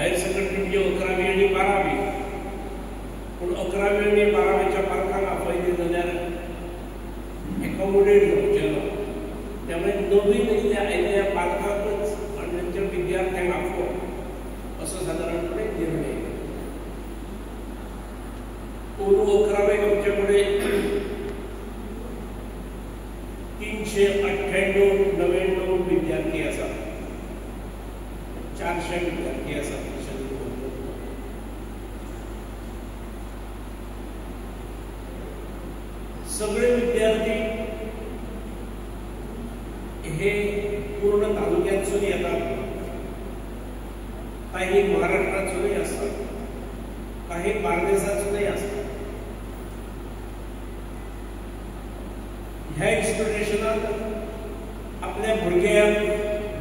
Higher secondary म्हणजे 11वी आणि 12वी, पण 11वी आणि 12वीच्या पालकांक आपयले जाल्यार एकोमोडेट जावचे ना, त्यामुळे नवीन आयिल्ल्या पालकांकच आणि तांच्या विद्यार्थ्यांक आपोवप असो सादारणपणे निर्णय. पूर्व 11वीक आमचे कडेन 398-99 विद्यार्थी आसात, 400 विद्यार्थी आसात. सगळे विद्यार्थी हे पूर्ण तालुक्यांतसून येतात, काही महाराष्ट्रातूनही असतात, काही बार्देसातूनही असतात. ह्या इन्स्टिट्यूशनात आपल्या भुरग्यांक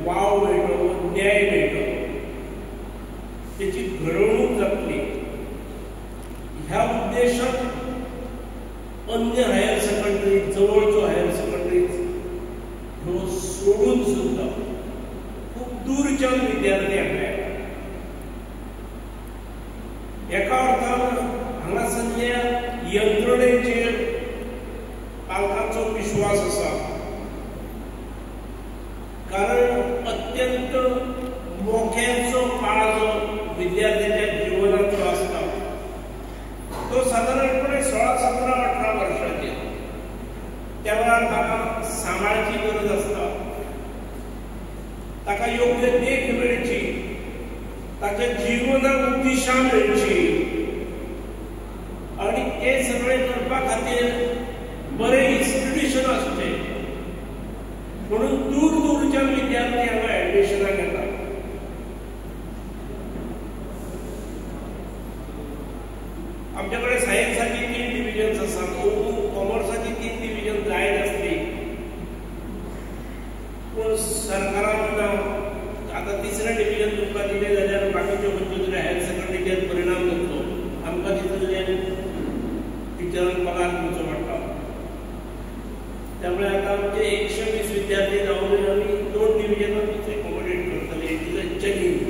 वाव मेळटलो, न्याय मेळटलो, त्याची घडवणूक जातली ह्या उद्देशान अन्य हायर सेकंडरी, जवळच्यो हायर सेकंडरीज ह्यो सोडून सुद्धा खूप दूरच्यान विद्यार्थी हांगा येतात. एका अर्थान हांगासरल्या यंत्रणेचेर पालकांचो विश्वास आसा, कारण अत्यंत मोख्याचो काळ जो विद्यार्थ्याच्या जीवनाचो आसता तो साधारणपणे 16-17-18 वर्षांचेर. त्या वेळार ताका सांबाळची गरज आसता, ताका योग्य देख मेळची, ताच्या जीवनाक दिशा मेळची, आणि हे सगळे करपा खातीर बरे इन्स्टिट्यूशन असते. म्हणून दूर दूरच्या विद्यार्थी हांगा एडमिशनाक येतात. आमच्याकडे सायन्साची 3 डिव्हिजन्स आसात, कॉमर्साची 3 डिव्हिजन जायत आसली, पूण सरकारान आता 3रे डिव्हिजन तुमकां दिलें जाल्यार बाकीच्यो खंयच्यो तरी हायर सेकंडरीचेर परिणाम जातलो. आमकां दितले टिचरांक पगार दिवचो पडटा. त्यामुळे आता आमचे 120 विद्यार्थी जाऊन आम्ही 2 डिव्हिजनांत एकोमोडेट करतले. It is a challenge.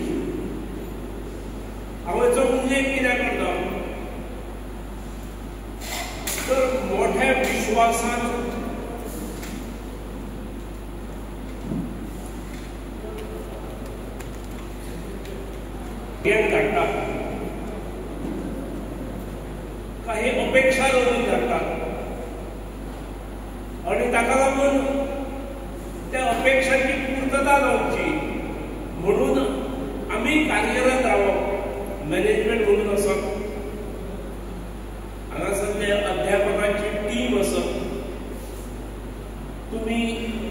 हांव हेचो उल्लेख कित्याक करता तर मोठ्या विश्वासान धाडटा, काही अपेक्षा दवरून धाडटात, आणि ताका लागून त्या अपेक्षांची पूर्तता जावची म्हणून आम्ही कार्यरत रावप. मॅनेजमेंट म्हणून आसप, हांगासरल्या अध्यापकांची टीम आसप, तुम्ही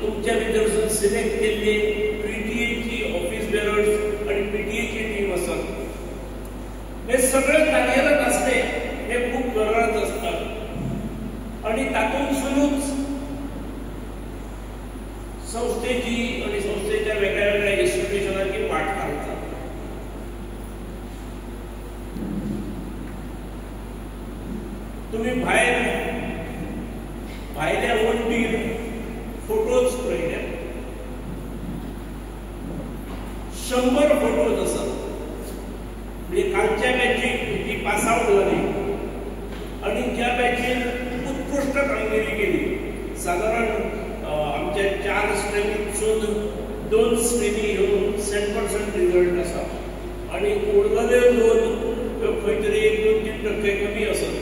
तुमच्या भितरसून सिलेक्ट केल्ली पीटीएची ऑफिस बेरर्स आणि पीटीएची टीम आसत, हे सगळे कार्यरत असणे हे खूप गरज असतात. आणि तातूंतसूनच संस्थेची आणि संस्थेच्या वेगळ्या वेगळ्या इन्स्टिट्यूशनांची वाटचाल जाता. तुम्ही भायल्या वणटीर फोटोज पळयले, 100 फोटोज आसात. म्हणजे कालच्या बॅचीक जी पास आउट जाली आणि ज्या बॅचीन उत्कृष्ट कामगिरी केली, साधारण आमच्या 4 स्ट्रीमींतसून 2 स्ट्रीमी ह्यो 100% रिजल्ट आसा, आणि उरलेले 2 खंय तरी 1-2-3% कमी आसत.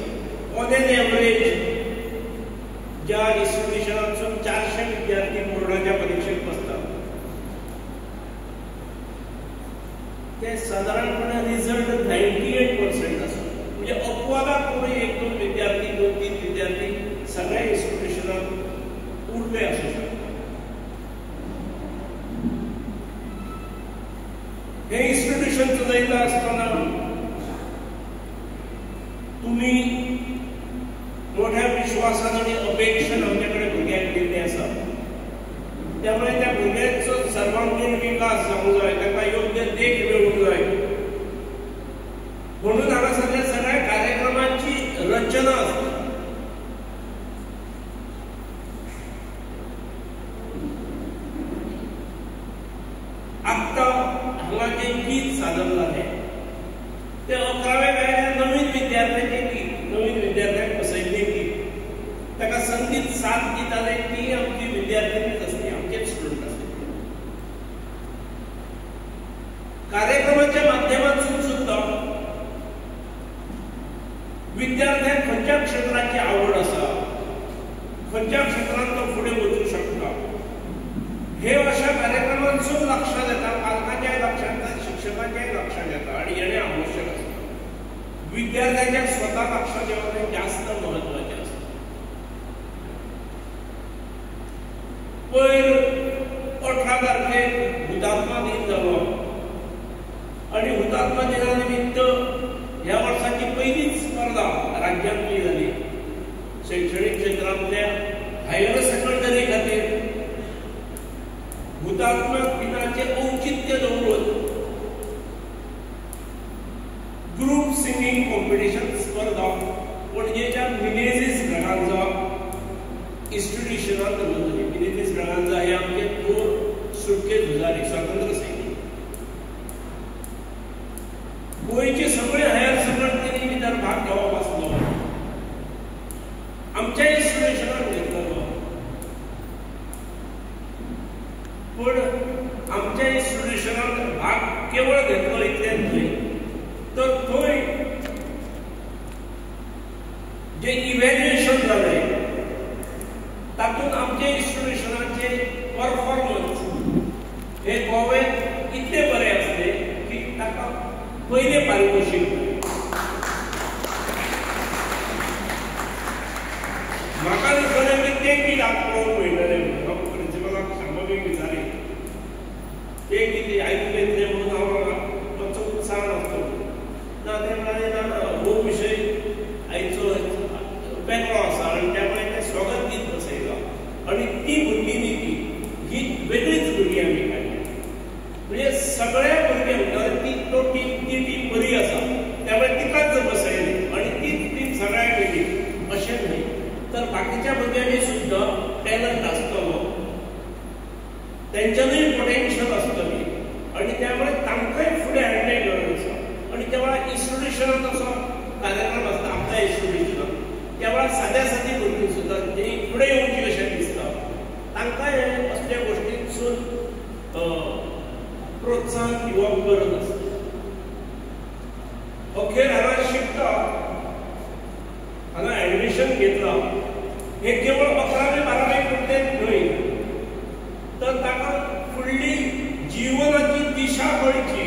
ऑन एन एवरेज ज्या इन्स्टिट्यूशनांतसून 400 विद्यार्थी बोर्डाच्या परीक्षेक बसतात, ते साधारणपणे रिजल्ट 98% आसा. म्हणजे अपवादाक कोणी 1-2 विद्यार्थी, 2-3 विद्यार्थी सगळ्या इन्स्टिट्यूशनांत उरले आसूं शकतात. हे इन्स्टिट्यूशन चलयता आसतना तुम्ही मोठ्या विश्वासान आणि अपेक्षेन आमच्याकडे भुरग्यांक दिल्ले आसा. त्यामुळे त्या भुरग्यांचो सर्वांगीण विकास जावंक जाय, ताका योग्य देख मेळूंक जाय म्हणून हांगासरल्या सगळ्या कार्यक्रमांची रचना आसता. आत्ता हांगा जे गीत सादर जालें ते 11व्या वेळेला नवीन विद्यार्थ्यांक बसयल्ली ती ताका संगीत साथ दिताले ती आमची विद्यार्थीच असली, आमचे स्टुडंट असले. कार्यक्रमाच्या माध्यमातून सुद्धा विद्यार्थ्यांक खंयच्या क्षेत्राची आवड आसा, खंयच्या क्षेत्रांत तो फुडें वचूंक शकता हे अशा कार्यक्रमांतसून लक्षात येता, पालकांच्याय लक्षात येता, शिक्षकांच्याय लक्षात येता आणि येणे आवश्यक असता. विद्यार्थ्यांच्या स्वता लक्षात येवप जास्त महत्वाचें आसता. पयर 18 तारखेक हुतात्मा दिन जालो आणि हुतात्मा दिना निमित्त ह्या वर्साची पहिलीच स्पर्धा राज्यांतली जाली. शैक्षणिक क्षेत्रांतल्या हायर सेकंडरी खातीर हुतात्मा दिनाचे औचित्य दवरून ग्रुप सिंगिंग कॉम्पिटिशन स्पर्धा पणजेच्या मिनेझीस ग्रहांजा इन्स्टिट्यूशनात दवरली. मिनेझीस ग्रहांजा हे आमचे थोर सुटके झुजारी, स्वातंत्र्य सैनिक. गोंयचे सगळे हायर सेकंडरी भितर भाग घेवप आसलो, आमच्या इन्स्टिट्यूशनान घेतलो. पण आमच्या इन्स्टिट्यूशनान भाग केवळ घेतलो इतलेंच न्हय, तर थंय जे इव्हॅल्युएशन जालें तातूंत आमच्या इन्स्टिट्यूशनाचे परफॉर्मन्स हे गोव्यात इतले बरे आसले की ताका पयले पारितोषीक मेळ्ळें. म्हाका दिसलें की ते कितें पळोवंक मेळटलें म्हणून हांव प्रिंसिपलाक सांगपाक विचारलें ते कितें आयकून येतलें म्हणून हांव मातसो उत्साह नासलो. ना ते म्हणाले ना हो विशय आयचो वेगळो आसा आनी त्यामुळे ते स्वागत गीत बसयला आनी ती भुरगीं न्ही ही वेगळीच भुरगीं आमी काडली. म्हणजे सगळ्या भुरग्यांक ती टीम बरी आसा त्यामुळे तिकाच बसयली आणि तीच टीम सगळ्यांक वेगळी अशें न्हय, तर बाकीच्या भुरग्यांनी सुद्धा टॅलंट आसतलो, तेंच्यांनूय पोटेन्शियल आसतली आणि त्यामुळे तांकांय फुडें हाडण्याची गरज आसा. आणि त्या वेळार इन्स्टिट्यूशनांत असो कार्यक्रम आसता आपल्या इन्स्टिट्यूशनांत, त्या वेळार साद्या सादी भुरगीं सुद्दां जी फुडें येवची अशें दिसता तांकांय असल्या गोश्टींतसून प्रोत्साहन दिवप गरज आसता. अखेर हांगा शिकता हांगा एडमिशन घेतला हे केवळ 11वी 12वी पुरतेंच न्हय, तर ताका फुडली जीवनाची दिशा कळची,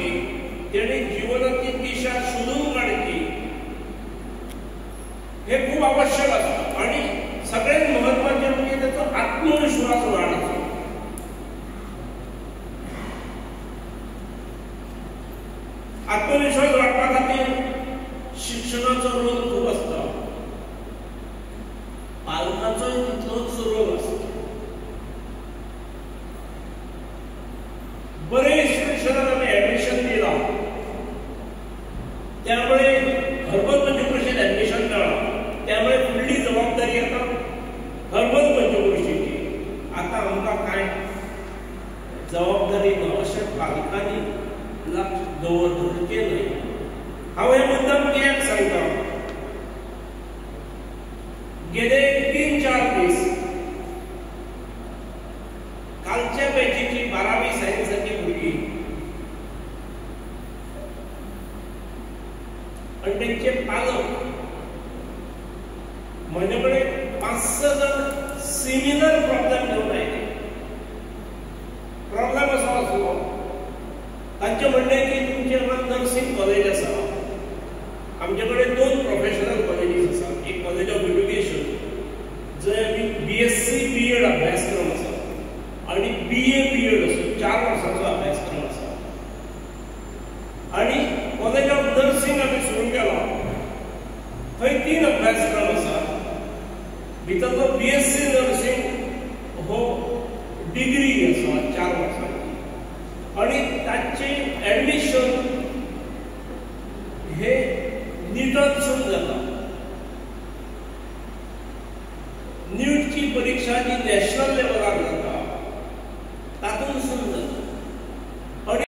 तेणे जीवनाची दिशा सोदून काडची हे खूप आवश्यक आसता. आणि सगळ्यात महत्वाचें म्हणजे ताचो आत्मविश्वास वाडचो. आत्मविश्वास वाडपा खातीर शिक्षणाचो रोल खूप आसता, पालकांचोय तितलोच रोल आसता. बरे इन्स्टिट्यूशनात आमी एडमिशन दिलां त्यामुळे घरगत पंचकृषीत एडमिशन मेळ्ळां, त्यामुळे फुडली जबाबदारी आतां घरगत पंचकृषीची. आतां आमकां कांय जबाबदारी ना अशें पालकांनी लक्ष दवरचें न्हय. हांव हे मुद्दम कित्याक सांगता, गेले 3-4 दीस कालच्या बॅचीची 12वी सायन्साची भुरगीं आणि त्यांचे पालक म्हजे कडेन 5-6 जण सिमिलर प्रॉब्लेम घेवन आयले. प्रॉब्लेम असो आसलो, तांचे म्हणणें की तुमचे हांगा नर्सिंग कॉलेज आसा, आमचे कडेन 2 प्रोफेशनल कॉलेजीस आसात. एक कॉलेज ऑफ एड्युकेशन जंय आमी BSc B.Ed अभ्यासक्रम आसा आणि BA B.Ed असो 4 वर्सांचो अभ्यासक्रम आसा. आणि कॉलेज ऑफ नर्सिंग आमी सुरू केला, थंय 3 अभ्यासक्रम आसा. भितरलो BSc नर्सिंग हो डिग्री आसा 4 वर्सांची आणि ताचें एडमिशन हे निटनसून जाता.